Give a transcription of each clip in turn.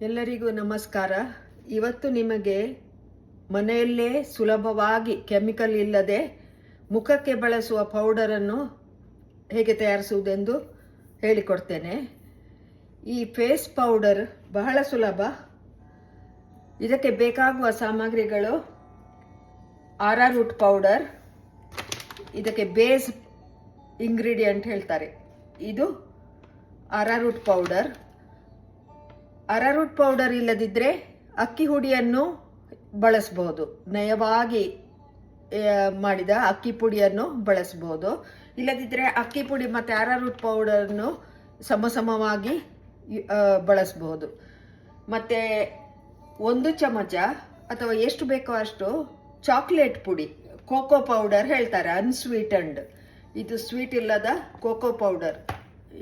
ಎಲ್ಲರಿಗೂ ನಮಸ್ಕಾರ. ಇವತ್ತು ನಿಮಗೆ ಮನೆಯಲ್ಲೇ ಸುಲಭವಾಗಿ ಕೆಮಿಕಲ್ ಇಲ್ಲದೆ ಮುಖಕ್ಕೆ ಬಳಸುವ ಪೌಡರನ್ನು ಹೇಗೆ ತಯಾರಿಸುವುದೆಂದು ಹೇಳಿಕೊಡ್ತೇನೆ. ಈ ಫೇಸ್ ಪೌಡರ್ ಬಹಳ ಸುಲಭ. ಇದಕ್ಕೆ ಬೇಕಾಗುವ ಸಾಮಗ್ರಿಗಳು ಆರಾರೂಟ್ ಪೌಡರ್, ಇದಕ್ಕೆ ಬೇಸ್ ಇಂಗ್ರೀಡಿಯೆಂಟ್ ಹೇಳ್ತಾರೆ. ಇದು ಆರಾರೂಟ್ ಪೌಡರ್. ಅರಾರೂಟ್ ಪೌಡರ್ ಇಲ್ಲದಿದ್ದರೆ ಅಕ್ಕಿ ಹುಡಿಯನ್ನು ಬಳಸಬಹುದು. ನಯವಾಗಿ ಮಾಡಿದ ಅಕ್ಕಿ ಪುಡಿಯನ್ನು ಬಳಸಬಹುದು. ಇಲ್ಲದಿದ್ದರೆ ಅಕ್ಕಿ ಪುಡಿ ಮತ್ತು ಅರಾರೂಟ್ ಪೌಡರನ್ನು ಸಮಸಮವಾಗಿ ಬಳಸಬಹುದು. ಮತ್ತು 1 ಚಮಚ ಅಥವಾ ಎಷ್ಟು ಬೇಕೋ ಅಷ್ಟು ಚಾಕ್ಲೇಟ್ ಪುಡಿ, ಕೋಕೋ ಪೌಡರ್ ಹೇಳ್ತಾರೆ, ಅನ್ಸ್ವೀಟನ್ಡ್. ಇದು ಸ್ವೀಟ್ ಇಲ್ಲದ ಕೋಕೋ ಪೌಡರ್,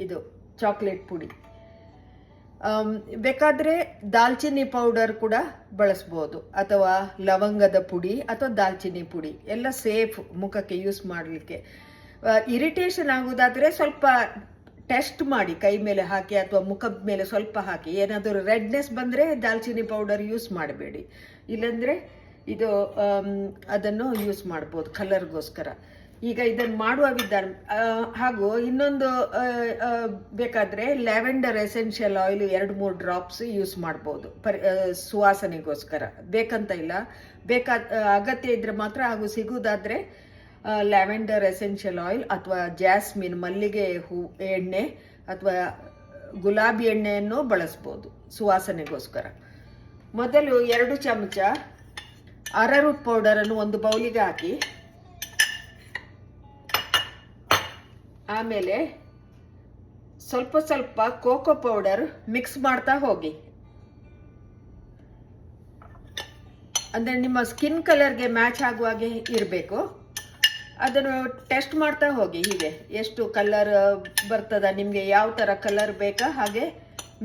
ಇದು ಚಾಕ್ಲೇಟ್ ಪುಡಿ. ಬೇಕಾದರೆ ದಾಲ್ಚಿನ್ನಿ ಪೌಡರ್ ಕೂಡ ಬಳಸ್ಬೋದು, ಅಥವಾ ಲವಂಗದ ಪುಡಿ ಅಥವಾ ದಾಲ್ಚಿನ್ನಿ ಪುಡಿ. ಎಲ್ಲ ಸೇಫ್ ಮುಖಕ್ಕೆ ಯೂಸ್ ಮಾಡಲಿಕ್ಕೆ. ಇರಿಟೇಷನ್ ಆಗುವುದಾದರೆ ಸ್ವಲ್ಪ ಟೆಸ್ಟ್ ಮಾಡಿ, ಕೈ ಮೇಲೆ ಹಾಕಿ ಅಥವಾ ಮುಖದ ಮೇಲೆ ಸ್ವಲ್ಪ ಹಾಕಿ. ಏನಾದರೂ ರೆಡ್ನೆಸ್ ಬಂದರೆ ದಾಲ್ಚಿನ್ನಿ ಪೌಡರ್ ಯೂಸ್ ಮಾಡಬೇಡಿ. ಇಲ್ಲಾಂದರೆ ಇದು ಅದನ್ನು ಯೂಸ್ ಮಾಡ್ಬೋದು ಕಲರ್ಗೋಸ್ಕರ. ಈಗ ಇದನ್ನು ಮಾಡುವ ವಿಧಾನ ಹಾಗೂ ಇನ್ನೊಂದು ಬೇಕಾದರೆ lavender essential oil 2-3 drops use ಮಾಡ್ಬೋದು ಸುವಾಸನೆಗೋಸ್ಕರ. ಬೇಕಂತ ಇಲ್ಲ, ಅಗತ್ಯ ಇದ್ದರೆ ಮಾತ್ರ. ಹಾಗೂ ಸಿಗುವುದಾದರೆ ಲ್ಯಾವೆಂಡರ್ ಎಸೆನ್ಷಿಯಲ್ ಆಯಿಲ್ ಅಥವಾ ಜಾಸ್ಮಿನ್ ಮಲ್ಲಿಗೆ ಹೂ ಎಣ್ಣೆ ಅಥವಾ ಗುಲಾಬಿ ಎಣ್ಣೆಯನ್ನು ಬಳಸ್ಬೋದು ಸುವಾಸನೆಗೋಸ್ಕರ. ಮೊದಲು 2 ಚಮಚ ಅರಾರೂಟ್ ಪೌಡರನ್ನು ಒಂದು ಬೌಲಿಗೆ ಹಾಕಿ, ಆಮೇಲೆ ಸ್ವಲ್ಪ ಸ್ವಲ್ಪ ಕೋಕೋ ಪೌಡರ್ ಮಿಕ್ಸ್ ಮಾಡ್ತಾ ಹೋಗಿ. ಅಂದರೆ ನಿಮ್ಮ ಸ್ಕಿನ್ ಕಲರ್ಗೆ ಮ್ಯಾಚ್ ಆಗುವಾಗೆ ಇರಬೇಕು. ಅದನ್ನು ಟೆಸ್ಟ್ ಮಾಡ್ತಾ ಹೋಗಿ. ಹೀಗೆ ಎಷ್ಟು ಕಲರ್ ಬರ್ತದ, ನಿಮಗೆ ಯಾವ ಥರ ಕಲರ್ ಬೇಕಾ ಹಾಗೆ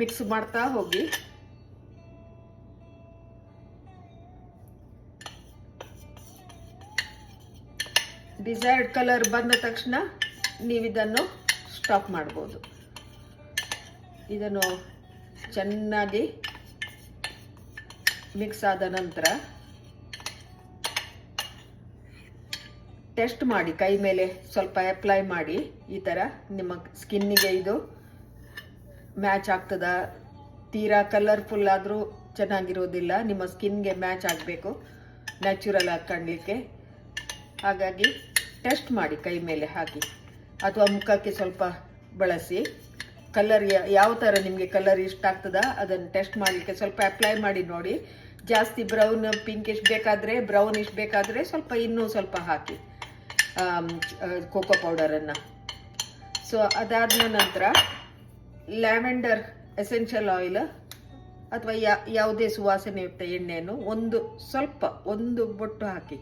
ಮಿಕ್ಸ್ ಮಾಡ್ತಾ ಹೋಗಿ. ಡಿಸೈರ್ಡ್ ಕಲರ್ ಬಂದ ತಕ್ಷಣ ನೀವಿದನ್ನು ಸ್ಟಾಪ್ ಮಾಡ್ಬೋದು. ಇದನ್ನು ಚೆನ್ನಾಗಿ ಮಿಕ್ಸ್ ಆದ ನಂತರ ಟೆಸ್ಟ್ ಮಾಡಿ, ಕೈ ಮೇಲೆ ಸ್ವಲ್ಪ ಅಪ್ಲೈ ಮಾಡಿ. ಈ ಥರ ನಿಮ್ಮ ಸ್ಕಿನ್ನಿಗೆ ಇದು ಮ್ಯಾಚ್ ಆಗ್ತದ. ತೀರಾ ಕಲರ್ಫುಲ್ ಆದರೂ ಚೆನ್ನಾಗಿರೋದಿಲ್ಲ, ನಿಮ್ಮ ಸ್ಕಿನ್ಗೆ ಮ್ಯಾಚ್ ಆಗಬೇಕು, ನ್ಯಾಚುರಲ್ ಆಗಿ ಕಾಣಲಿಕ್ಕೆ. ಹಾಗಾಗಿ ಟೆಸ್ಟ್ ಮಾಡಿ ಕೈ ಮೇಲೆ ಹಾಕಿ ಅಥವಾ ಮುಖಕ್ಕೆ ಸ್ವಲ್ಪ ಬಳಸಿ. ಕಲರ್ ಯಾವ ಥರ ನಿಮಗೆ ಕಲರ್ ಇಷ್ಟ ಆಗ್ತದ ಅದನ್ನು ಟೆಸ್ಟ್ ಮಾಡಲಿಕ್ಕೆ ಸ್ವಲ್ಪ ಅಪ್ಲೈ ಮಾಡಿ ನೋಡಿ. ಜಾಸ್ತಿ ಬ್ರೌನ್ ಪಿಂಕಿಶ್ ಬೇಕಾದರೆ, ಬ್ರೌನಿಶ್ ಬೇಕಾದರೆ ಸ್ವಲ್ಪ ಇನ್ನೂ ಸ್ವಲ್ಪ ಹಾಕಿ ಕೋಕೋ ಪೌಡರನ್ನು. ಸೊ ಅದಾದ ನಂತರ ಲ್ಯಾವೆಂಡರ್ ಎಸೆನ್ಷಿಯಲ್ ಆಯಿಲ್ ಅಥವಾ ಯಾವುದೇ ಸುವಾಸನೆಯುಕ್ತ ಎಣ್ಣೆಯನ್ನು ಒಂದು ಬೊಟ್ಟು ಹಾಕಿ.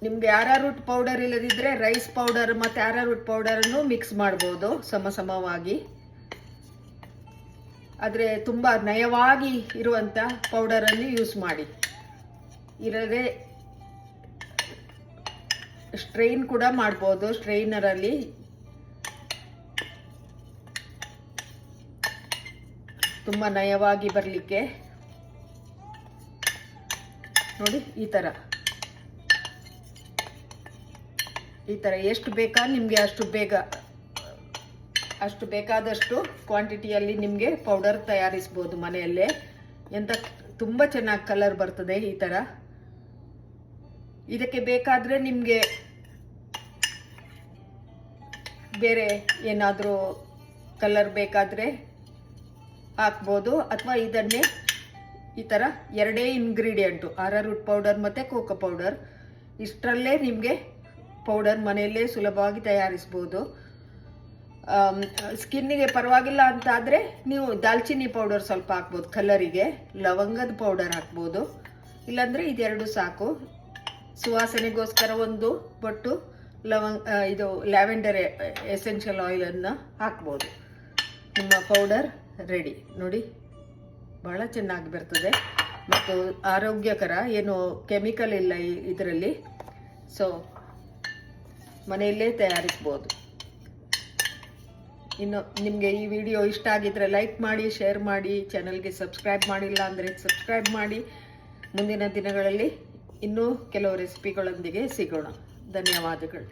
ನಿಮಗೆ ಆರಾರೂಟ್ ಪೌಡರ್ ಇಲ್ಲದಿದ್ದರೆ ರೈಸ್ ಪೌಡರ್ ಮತ್ತು ಆರಾರೂಟ್ ಪೌಡರನ್ನು ಮಿಕ್ಸ್ ಮಾಡ್ಬೋದು ಸಮವಾಗಿ. ಆದರೆ ತುಂಬ ನಯವಾಗಿ ಇರುವಂಥ ಪೌಡರನ್ನು ಯೂಸ್ ಮಾಡಿ. ಇಲ್ಲದೆ ಸ್ಟ್ರೈನ್ ಕೂಡ ಮಾಡ್ಬೋದು, ಸ್ಟ್ರೈನರಲ್ಲಿ. ತುಂಬ ನಯವಾಗಿ ಬರಲಿಕ್ಕೆ ನೋಡಿ. ಈ ಥರ ಎಷ್ಟು ಬೇಕಾ ನಿಮಗೆ ಅಷ್ಟು ಬೇಕಾದಷ್ಟು ಕ್ವಾಂಟಿಟಿಯಲ್ಲಿ ನಿಮಗೆ ಪೌಡರ್ ತಯಾರಿಸ್ಬೋದು ಮನೆಯಲ್ಲೇ. ತುಂಬ ಚೆನ್ನಾಗಿ ಕಲರ್ ಬರ್ತದೆ ಈ ಥರ. ಇದಕ್ಕೆ ಬೇಕಾದರೆ ನಿಮಗೆ ಬೇರೆ ಏನಾದರೂ ಕಲರ್ ಬೇಕಾದರೆ ಹಾಕ್ಬೋದು, ಅಥವಾ ಇದನ್ನೇ ಈ ಥರ 2 ಇಂಗ್ರೀಡಿಯೆಂಟು ಆರಾರೂಟ್ ಪೌಡರ್ ಮತ್ತು ಕೋಕೋ ಪೌಡರ್, ಇಷ್ಟರಲ್ಲೇ ನಿಮಗೆ ಪೌಡರ್ ಮನೆಯಲ್ಲೇ ಸುಲಭವಾಗಿ ತಯಾರಿಸ್ಬೋದು. ಸ್ಕಿನ್ನಿಗೆ ಪರವಾಗಿಲ್ಲ ಅಂತಾದರೆ ನೀವು ದಾಲ್ಚಿನ್ನಿ ಪೌಡರ್ ಸ್ವಲ್ಪ ಹಾಕ್ಬೋದು ಕಲರಿಗೆ, ಲವಂಗದ ಪೌಡರ್ ಹಾಕ್ಬೋದು. ಇಲ್ಲಾಂದರೆ ಇದೆರಡು ಸಾಕು. ಸುವಾಸನೆಗೋಸ್ಕರ 1 ಬೊಟ್ಟು ಇದು ಲ್ಯಾವೆಂಡರ್ ಎಸೆನ್ಷಿಯಲ್ ಆಯಿಲನ್ನು ಹಾಕ್ಬೋದು. ನಿಮ್ಮ ಪೌಡರ್ ರೆಡಿ ನೋಡಿ, ಬಹಳ ಚೆನ್ನಾಗಿ ಬರ್ತದೆ. ಮತ್ತು ಆರೋಗ್ಯಕರ, ಏನು ಕೆಮಿಕಲ್ ಇಲ್ಲ ಇದರಲ್ಲಿ. ಸೊ ಮನೆಯಲ್ಲೇ ತಯಾರಿಸ್ಬೋದು. ಇನ್ನು ನಿಮಗೆ ಈ ವಿಡಿಯೋ ಇಷ್ಟ ಆಗಿದ್ರೆ ಲೈಕ್ ಮಾಡಿ, ಶೇರ್ ಮಾಡಿ, ಚಾನಲ್ಗೆ ಸಬ್ಸ್ಕ್ರೈಬ್ ಮಾಡಿಲ್ಲ ಅಂದರೆ ಸಬ್ಸ್ಕ್ರೈಬ್ ಮಾಡಿ. ಮುಂದಿನ ದಿನಗಳಲ್ಲಿ ಇನ್ನೂ ಕೆಲವು ರೆಸಿಪಿಗಳೊಂದಿಗೆ ಸಿಗೋಣ. ಧನ್ಯವಾದಗಳು.